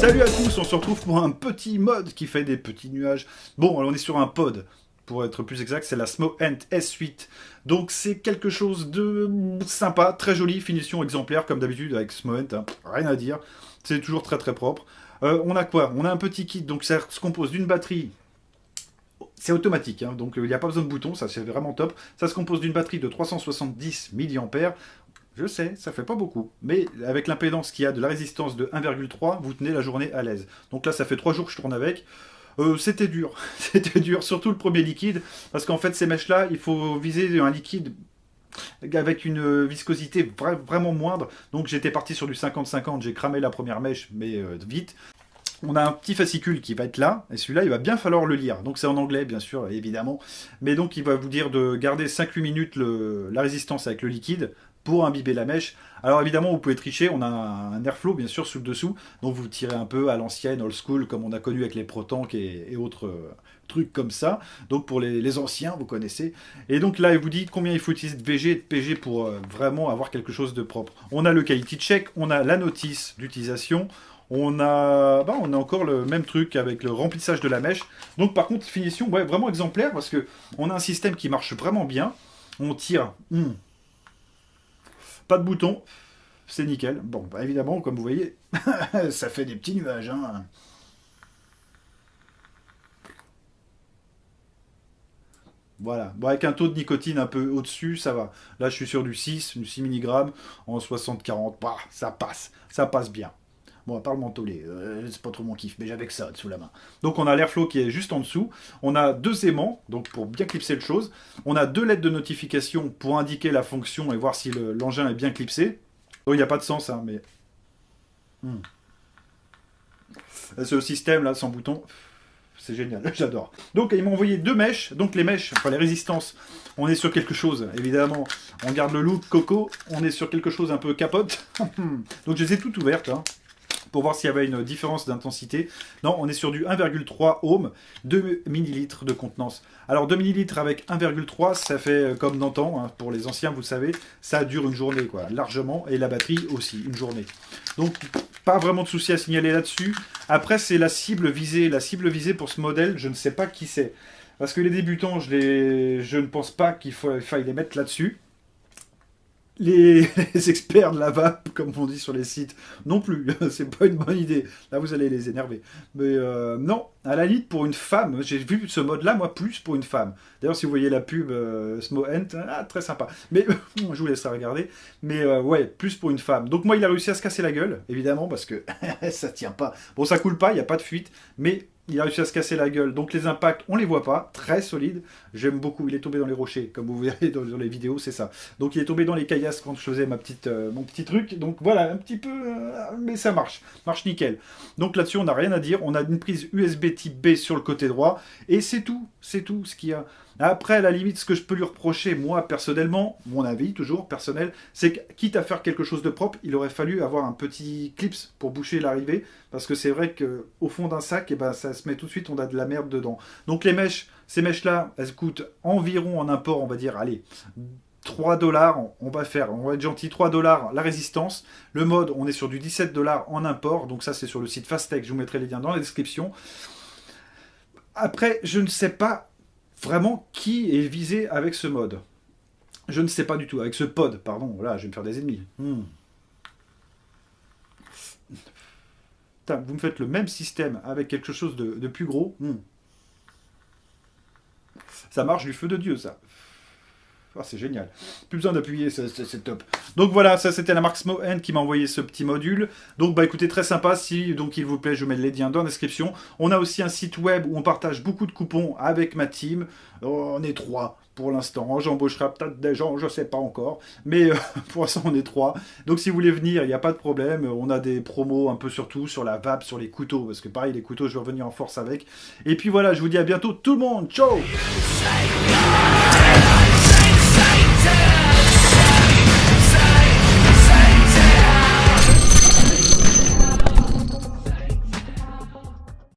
Salut à tous, on se retrouve pour un petit mode qui fait des petits nuages. Bon, alors on est sur un pod, pour être plus exact, c'est la Smoent S8. Donc c'est quelque chose de sympa, très joli, finition exemplaire comme d'habitude avec Smoent, hein, rien à dire. C'est toujours très très propre. On a quoi? On a un petit kit, donc ça se compose d'une batterie. C'est automatique, hein, donc il n'y a pas besoin de bouton, ça c'est vraiment top. Ça se compose d'une batterie de 370 mAh. Je sais, ça fait pas beaucoup, mais avec l'impédance qu'il y a de la résistance de 1,3, vous tenez la journée à l'aise. Donc là, ça fait 3 jours que je tourne avec. C'était dur, c'était dur, surtout le premier liquide, parce qu'en fait, ces mèches-là, il faut viser un liquide avec une viscosité vraiment moindre. Donc j'étais parti sur du 50-50, j'ai cramé la première mèche, mais vite. On a un petit fascicule qui va être là, et celui-là, il va bien falloir le lire. Donc c'est en anglais, bien sûr, évidemment. Mais donc il va vous dire de garder 5-8 minutes la résistance avec le liquide pour imbiber la mèche. Alors évidemment, vous pouvez tricher, on a un airflow, bien sûr, sous le dessous. Donc vous tirez un peu à l'ancienne, old school, comme on a connu avec les Protank et autres trucs comme ça. Donc pour les anciens, vous connaissez. Et donc là, il vous dit combien il faut utiliser de VG et de PG pour vraiment avoir quelque chose de propre. On a le quality check, on a la notice d'utilisation. On a encore le même truc avec le remplissage de la mèche. Donc par contre, finition, ouais, vraiment exemplaire parce que on a un système qui marche vraiment bien. On tire, pas de bouton, c'est nickel. Bon, bah, évidemment, comme vous voyez, ça fait des petits nuages. Hein. Voilà. Bon, avec un taux de nicotine un peu au-dessus, ça va. Là, je suis sur du 6 mg en 60-40. Bah, ça passe bien. Bon, à part le mentholé, c'est pas trop mon kiff, mais j'avais que ça sous la main. Donc on a l'airflow qui est juste en dessous. On a 2 aimants, donc pour bien clipser le chose. On a 2 lettres de notification pour indiquer la fonction et voir si l'engin est bien clipsé. Oh, il n'y a pas de sens, hein, mais... Ce système là, sans bouton, c'est génial, j'adore. Donc ils m'ont envoyé 2 mèches, donc les mèches, enfin les résistances, on est sur quelque chose, évidemment. On garde le look coco, on est sur quelque chose un peu capote. Donc je les ai toutes ouvertes, hein, pour voir s'il y avait une différence d'intensité. Non, on est sur du 1,3 ohm, 2 ml de contenance. Alors 2 ml avec 1,3, ça fait comme d'antan, hein, pour les anciens, vous savez, ça dure une journée, quoi, largement, et la batterie aussi, une journée. Donc pas vraiment de souci à signaler là-dessus. Après, c'est la cible visée. La cible visée pour ce modèle, je ne sais pas qui c'est. Parce que les débutants, je ne pense pas qu'il faille les mettre là-dessus. Les experts de la vape, comme on dit sur les sites, non plus. C'est pas une bonne idée. Là, vous allez les énerver. Mais non, à la limite, pour une femme, j'ai vu ce mode-là, moi, plus pour une femme. D'ailleurs, si vous voyez la pub Smoent, très sympa. Mais je vous laisserai regarder. Mais ouais, plus pour une femme. Donc moi, il a réussi à se casser la gueule, évidemment, parce que ça tient pas. Bon, ça coule pas, il n'y a pas de fuite, mais... il a réussi à se casser la gueule. Donc les impacts, on les voit pas. Très solide. J'aime beaucoup. Il est tombé dans les rochers. Comme vous verrez dans les vidéos, c'est ça. Donc il est tombé dans les caillasses quand je faisais mon petit truc. Donc voilà, un petit peu... mais ça marche. Marche nickel. Donc là-dessus, on n'a rien à dire. On a une prise USB type B sur le côté droit. Et c'est tout. C'est tout ce qu'il y a. Après, à la limite, ce que je peux lui reprocher, moi, personnellement, mon avis, toujours personnel, c'est que, quitte à faire quelque chose de propre, il aurait fallu avoir un petit clips pour boucher l'arrivée, parce que c'est vrai qu'au fond d'un sac, eh ben, ça se met tout de suite, on a de la merde dedans. Donc les mèches, ces mèches-là, elles coûtent environ en import, on va dire, allez, 3 $, on va être gentil, 3 $ la résistance. Le mode, on est sur du 17 $ en import, donc ça c'est sur le site Fastech, je vous mettrai les liens dans la description. Après, je ne sais pas vraiment qui est visé avec ce mode. Je ne sais pas du tout. Avec ce pod, pardon. Là, je vais me faire des ennemis. Putain, vous me faites le même système avec quelque chose de plus gros. Ça marche du feu de Dieu, ça. Ah, c'est génial. Plus besoin d'appuyer, c'est top. Donc voilà, ça c'était la marque Smoent qui m'a envoyé ce petit module. Donc bah écoutez, très sympa. Si donc il vous plaît, je mets les liens dans la description. On a aussi un site web où on partage beaucoup de coupons avec ma team. On est 3 pour l'instant. J'embaucherai peut-être des gens, je sais pas encore. Mais pour l'instant, on est 3. Donc si vous voulez venir, il n'y a pas de problème. On a des promos un peu sur tout, sur la vape, sur les couteaux. Parce que pareil, les couteaux, je vais revenir en force avec. Et puis voilà, je vous dis à bientôt tout le monde. Ciao.